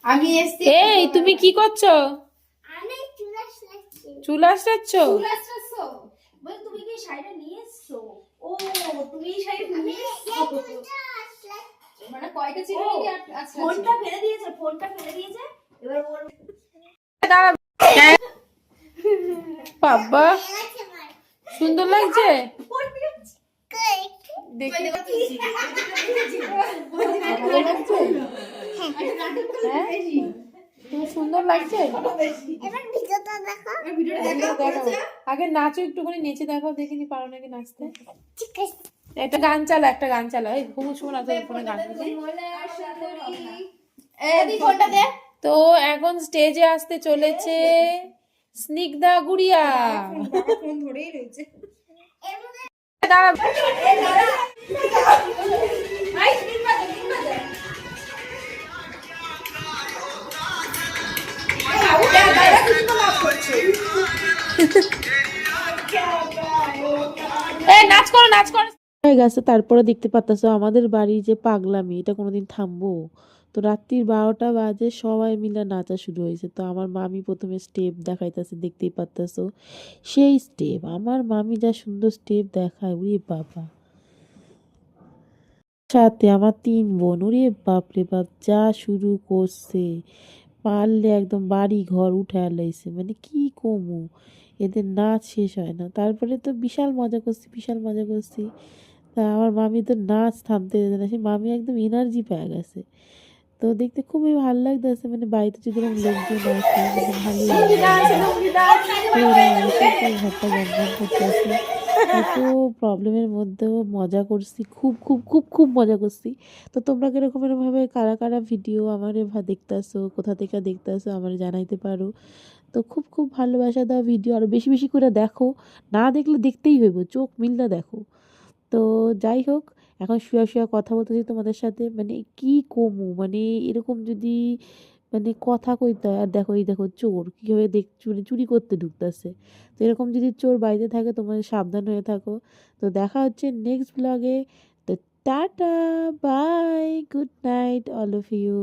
আমি এসছি। এই তুমি কি করছো? আমি চুল চুল আসছো? বল তুমি কি শাড়িটা নিয়ে এসছো? ও তুমি এই শাড়িটা নিয়ে এসছো? মানে কয়টা ছিল নাকি? আচ্ছা ফোনটা ফেলে দিয়েছে, এবার ওর বাবা সুন্দর লাগছে। দেখি তোমার সুন্দর লাগছে। এবার ভিডিওটা দেখো। দেখো আগে নাচো, একটুখানি নেচে দেখো, দেখিনি পারো নাকি নাচতে। ঠিক আছে। একটা গান চালা এই ঘুমু শোনা তো ফোনে গান ফোনটা দে। তো এখন স্টেজে আসতে চলেছে স্নিগ্ধা গুড়িয়া। ফোন ধরেই রয়েছে। দাঁড়া নাচ করো হয়ে গেছে। তারপরে দেখতে পাচ্ছ আমাদের বাড়ির যে পাগলামি, এটা কোনোদিন থামবো? তো রাত্রির 12টা বাজে সবাই মিলে নাচা শুরু হয়েছে। তো আমার মামি প্রথমে স্টেপ দেখাইতেছে, দেখতেই পাচ্ছ সেই স্টেপ। আমার মামি যা সুন্দর স্টেপ দেখায়, ওরে বাবা। সাথে আমার 3 বোন, ওরে বাপরে বাপ যা শুরু করছে, পারলে একদম বাড়ি ঘর উঠে লাইছে, মানে কি কমু, এদের নাচ শেষ হয় না। তারপরে তো বিশাল মজা করছি। তা আমার মামি তো নাচ থামতে দিতে না, সেই মামি একদম এনার্জি পেয়ে গেছে। তো দেখতে খুবই ভালো লাগতেছে, মানে বাড়িতে যদি এরকম লোকজন আসে মানে ভালোই লাগে। তো ওরা এসে তো ঘরটা গমগম করতেছে। এত প্রবলেমের মধ্যেও মজা করছি, খুব খুব খুব খুব মজা করছি। তো তোমরা কিরকম এরকমভাবে কারা কারা ভিডিও আমার দেখতেছো, কোথা থেকে দেখতেছো আমার জানাইতে পারো। তো খুব খুব ভালোবাসা দাও, ভিডিও আরও বেশি বেশি করে দেখো, না দেখলে দেখতেই হইব, চোখ মিললে দেখো। তো যাই হোক, এখন শুয়ে কথা বলতেছি তোমাদের সাথে, মানে কি কমু, মানে এরকম যদি মানে কথা কইতে হয়। আর দেখো এই দেখো চোর কীভাবে চুরি চুরি করতে ঢুকতেছে। তো এরকম যদি চোর বাড়িতে থাকে তোমাদের সাবধান হয়ে থাকো। তো দেখা হচ্ছে নেক্সট ব্লগে। তো tata, bye, good night all of you.